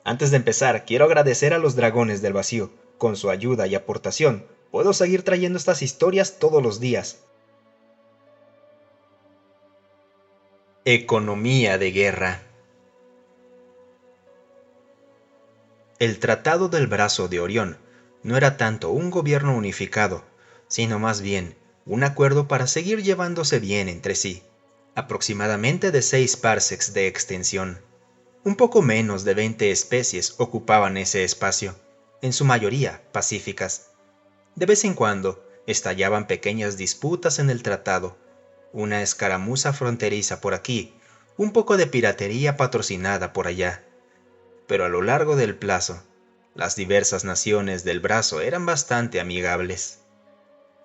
Antes de empezar, quiero agradecer a los Dragones del Vacío. Con su ayuda y aportación, puedo seguir trayendo estas historias todos los días. Economía de guerra. El Tratado del Brazo de Orión no era tanto un gobierno unificado, sino más bien un acuerdo para seguir llevándose bien entre sí, aproximadamente de 6 parsecs de extensión. Un poco menos de 20 especies ocupaban ese espacio, en su mayoría pacíficas. De vez en cuando estallaban pequeñas disputas en el tratado, una escaramuza fronteriza por aquí, un poco de piratería patrocinada por allá. Pero a lo largo del plazo, las diversas naciones del brazo eran bastante amigables.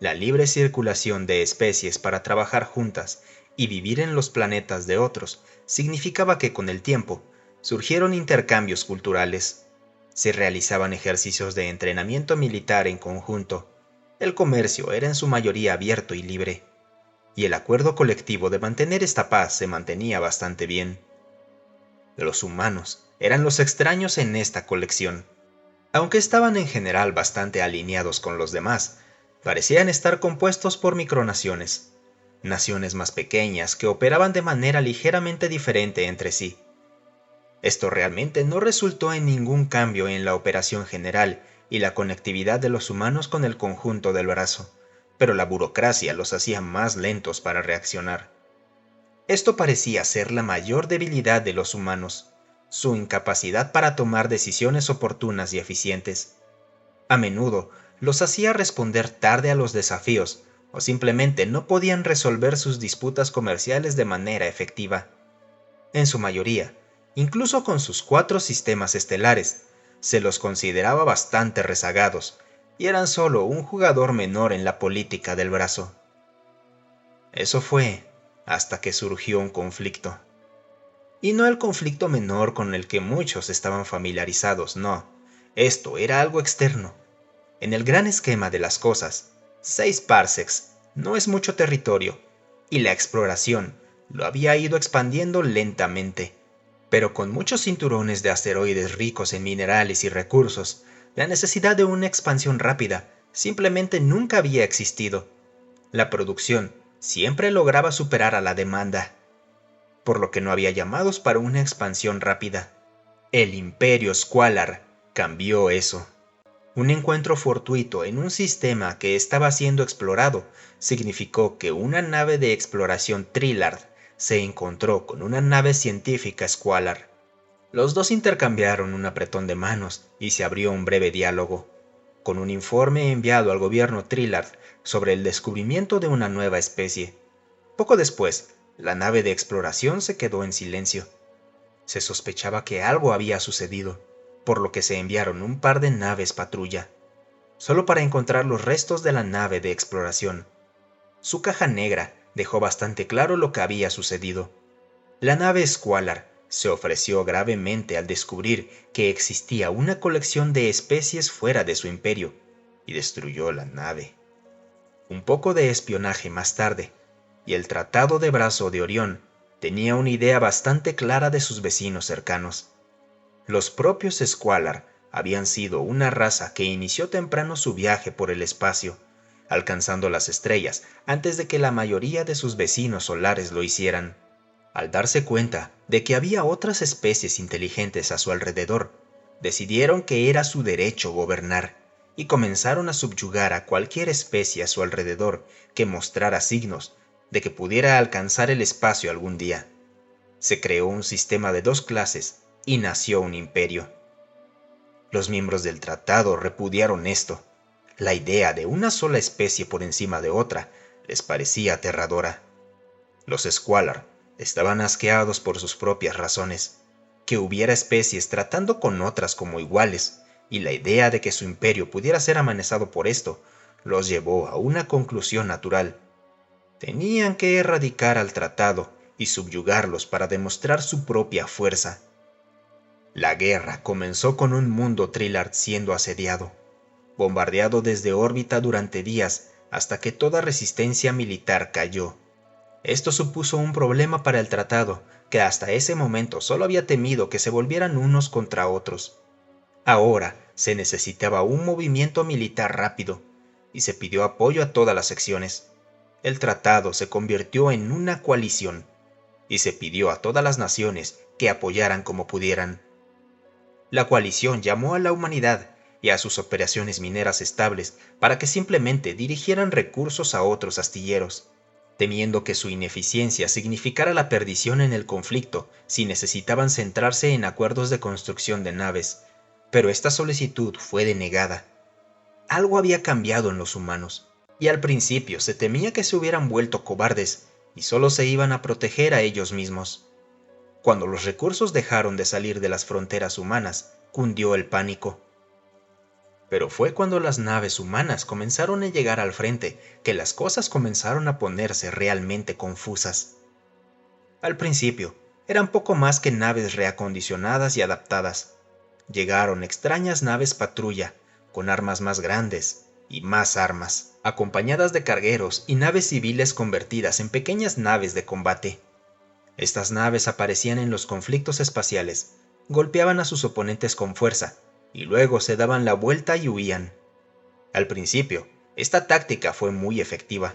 La libre circulación de especies para trabajar juntas y vivir en los planetas de otros significaba que con el tiempo surgieron intercambios culturales. Se realizaban ejercicios de entrenamiento militar en conjunto. El comercio era en su mayoría abierto y libre, y el acuerdo colectivo de mantener esta paz se mantenía bastante bien. Los humanos eran los extraños en esta colección. Aunque estaban en general bastante alineados con los demás, parecían estar compuestos por micronaciones, naciones más pequeñas que operaban de manera ligeramente diferente entre sí. Esto realmente no resultó en ningún cambio en la operación general y la conectividad de los humanos con el conjunto del brazo, pero la burocracia los hacía más lentos para reaccionar. Esto parecía ser la mayor debilidad de los humanos, su incapacidad para tomar decisiones oportunas y eficientes. A menudo los hacía responder tarde a los desafíos o simplemente no podían resolver sus disputas comerciales de manera efectiva. En su mayoría, incluso con sus 4 sistemas estelares, se los consideraba bastante rezagados y eran solo un jugador menor en la política del brazo. Eso fue hasta que surgió un conflicto. Y no el conflicto menor con el que muchos estaban familiarizados, no. Esto era algo externo. En el gran esquema de las cosas, 6 parsecs no es mucho territorio, y la exploración lo había ido expandiendo lentamente. Pero con muchos cinturones de asteroides ricos en minerales y recursos, la necesidad de una expansión rápida simplemente nunca había existido. La producción siempre lograba superar a la demanda, por lo que no había llamados para una expansión rápida. El Imperio Squalar cambió eso. Un encuentro fortuito en un sistema que estaba siendo explorado significó que una nave de exploración Trilard se encontró con una nave científica Squalar. Los dos intercambiaron un apretón de manos y se abrió un breve diálogo, con un informe enviado al gobierno Trilard sobre el descubrimiento de una nueva especie. Poco después, la nave de exploración se quedó en silencio. Se sospechaba que algo había sucedido, por lo que se enviaron un par de naves patrulla, solo para encontrar los restos de la nave de exploración. Su caja negra dejó bastante claro lo que había sucedido. La nave Squalar se ofreció gravemente al descubrir que existía una colección de especies fuera de su imperio, y destruyó la nave. Un poco de espionaje más tarde, y el Tratado de Brazo de Orión tenía una idea bastante clara de sus vecinos cercanos. Los propios Squalar habían sido una raza que inició temprano su viaje por el espacio, alcanzando las estrellas antes de que la mayoría de sus vecinos solares lo hicieran. Al darse cuenta de que había otras especies inteligentes a su alrededor, decidieron que era su derecho gobernar y comenzaron a subyugar a cualquier especie a su alrededor que mostrara signos de que pudiera alcanzar el espacio algún día. Se creó un sistema de 2 clases y nació un imperio. Los miembros del tratado repudiaron esto. La idea de una sola especie por encima de otra les parecía aterradora. Los Squalar estaban asqueados por sus propias razones, que hubiera especies tratando con otras como iguales, y la idea de que su imperio pudiera ser amenazado por esto los llevó a una conclusión natural. Tenían que erradicar al tratado y subyugarlos para demostrar su propia fuerza. La guerra comenzó con un mundo Trilard siendo asediado, bombardeado desde órbita durante días hasta que toda resistencia militar cayó. Esto supuso un problema para el tratado, que hasta ese momento solo había temido que se volvieran unos contra otros. Ahora se necesitaba un movimiento militar rápido, y se pidió apoyo a todas las secciones. El tratado se convirtió en una coalición, y se pidió a todas las naciones que apoyaran como pudieran. La coalición llamó a la humanidad y a sus operaciones mineras estables para que simplemente dirigieran recursos a otros astilleros, temiendo que su ineficiencia significara la perdición en el conflicto si necesitaban centrarse en acuerdos de construcción de naves. Pero esta solicitud fue denegada. Algo había cambiado en los humanos, y al principio se temía que se hubieran vuelto cobardes y solo se iban a proteger a ellos mismos. Cuando los recursos dejaron de salir de las fronteras humanas, cundió el pánico. Pero fue cuando las naves humanas comenzaron a llegar al frente que las cosas comenzaron a ponerse realmente confusas. Al principio, eran poco más que naves reacondicionadas y adaptadas. Llegaron extrañas naves patrulla, con armas más grandes y más armas, acompañadas de cargueros y naves civiles convertidas en pequeñas naves de combate. Estas naves aparecían en los conflictos espaciales, golpeaban a sus oponentes con fuerza, y luego se daban la vuelta y huían. Al principio, esta táctica fue muy efectiva,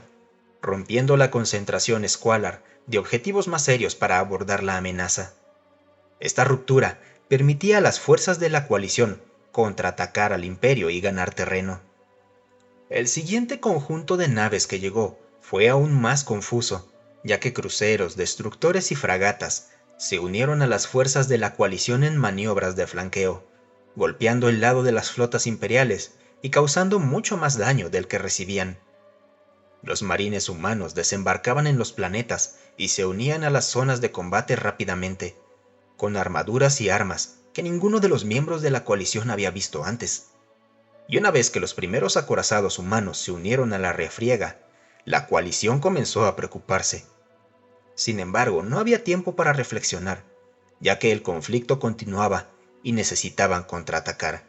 rompiendo la concentración Squalar de objetivos más serios para abordar la amenaza. Esta ruptura permitía a las fuerzas de la coalición contraatacar al Imperio y ganar terreno. El siguiente conjunto de naves que llegó fue aún más confuso, ya que cruceros, destructores y fragatas se unieron a las fuerzas de la coalición en maniobras de flanqueo, golpeando el lado de las flotas imperiales y causando mucho más daño del que recibían. Los marines humanos desembarcaban en los planetas y se unían a las zonas de combate rápidamente, con armaduras y armas que ninguno de los miembros de la coalición había visto antes. Y una vez que los primeros acorazados humanos se unieron a la refriega, la coalición comenzó a preocuparse. Sin embargo, no había tiempo para reflexionar, ya que el conflicto continuaba y necesitaban contraatacar.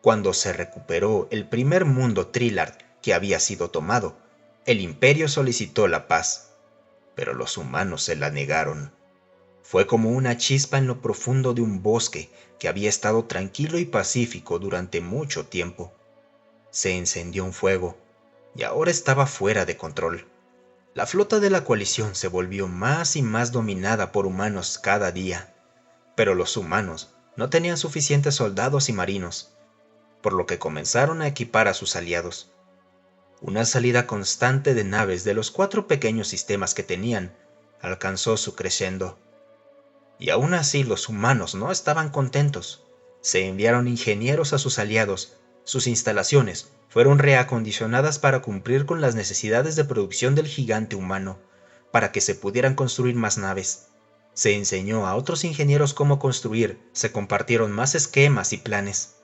Cuando se recuperó el primer mundo Trilard que había sido tomado, el Imperio solicitó la paz, pero los humanos se la negaron. Fue como una chispa en lo profundo de un bosque que había estado tranquilo y pacífico durante mucho tiempo. Se encendió un fuego, y ahora estaba fuera de control. La flota de la coalición se volvió más y más dominada por humanos cada día, pero los humanos no tenían suficientes soldados y marinos, por lo que comenzaron a equipar a sus aliados. Una salida constante de naves de los 4 pequeños sistemas que tenían alcanzó su crescendo. Y aún así los humanos no estaban contentos. Se enviaron ingenieros a sus aliados. Sus instalaciones fueron reacondicionadas para cumplir con las necesidades de producción del gigante humano, para que se pudieran construir más naves. Se enseñó a otros ingenieros cómo construir, se compartieron más esquemas y planes.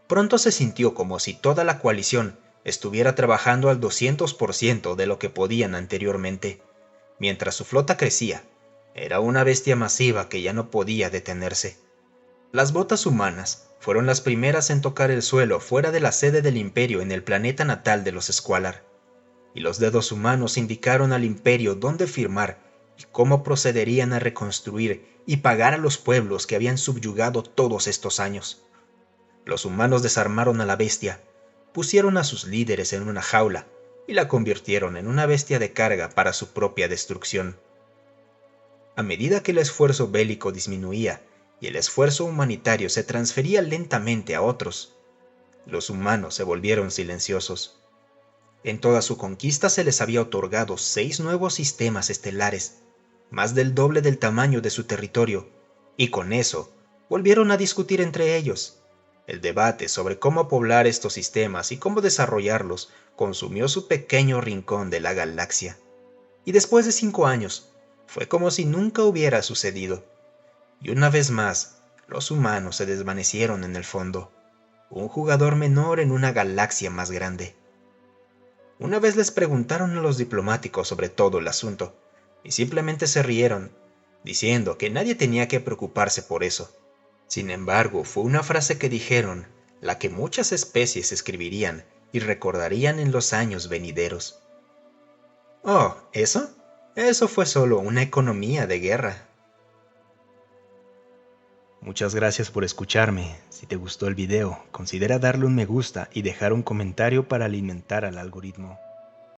Pronto se sintió como si toda la coalición estuviera trabajando al 200% de lo que podían anteriormente. Mientras su flota crecía, era una bestia masiva que ya no podía detenerse. Las botas humanas fueron las primeras en tocar el suelo fuera de la sede del Imperio en el planeta natal de los Squalar, y los dedos humanos indicaron al Imperio dónde firmar y cómo procederían a reconstruir y pagar a los pueblos que habían subyugado todos estos años. Los humanos desarmaron a la bestia, pusieron a sus líderes en una jaula y la convirtieron en una bestia de carga para su propia destrucción. A medida que el esfuerzo bélico disminuía y el esfuerzo humanitario se transfería lentamente a otros, los humanos se volvieron silenciosos. En toda su conquista se les había otorgado 6 nuevos sistemas estelares, más del doble del tamaño de su territorio, y con eso volvieron a discutir entre ellos. El debate sobre cómo poblar estos sistemas y cómo desarrollarlos consumió su pequeño rincón de la galaxia. Y después de 5 años, fue como si nunca hubiera sucedido. Y una vez más, los humanos se desvanecieron en el fondo, un jugador menor en una galaxia más grande. Una vez les preguntaron a los diplomáticos sobre todo el asunto, y simplemente se rieron, diciendo que nadie tenía que preocuparse por eso. Sin embargo, fue una frase que dijeron, la que muchas especies escribirían y recordarían en los años venideros. «Oh, ¿eso? Eso fue solo una economía de guerra. Muchas gracias por escucharme. Si te gustó el video, considera darle un me gusta y dejar un comentario para alimentar al algoritmo.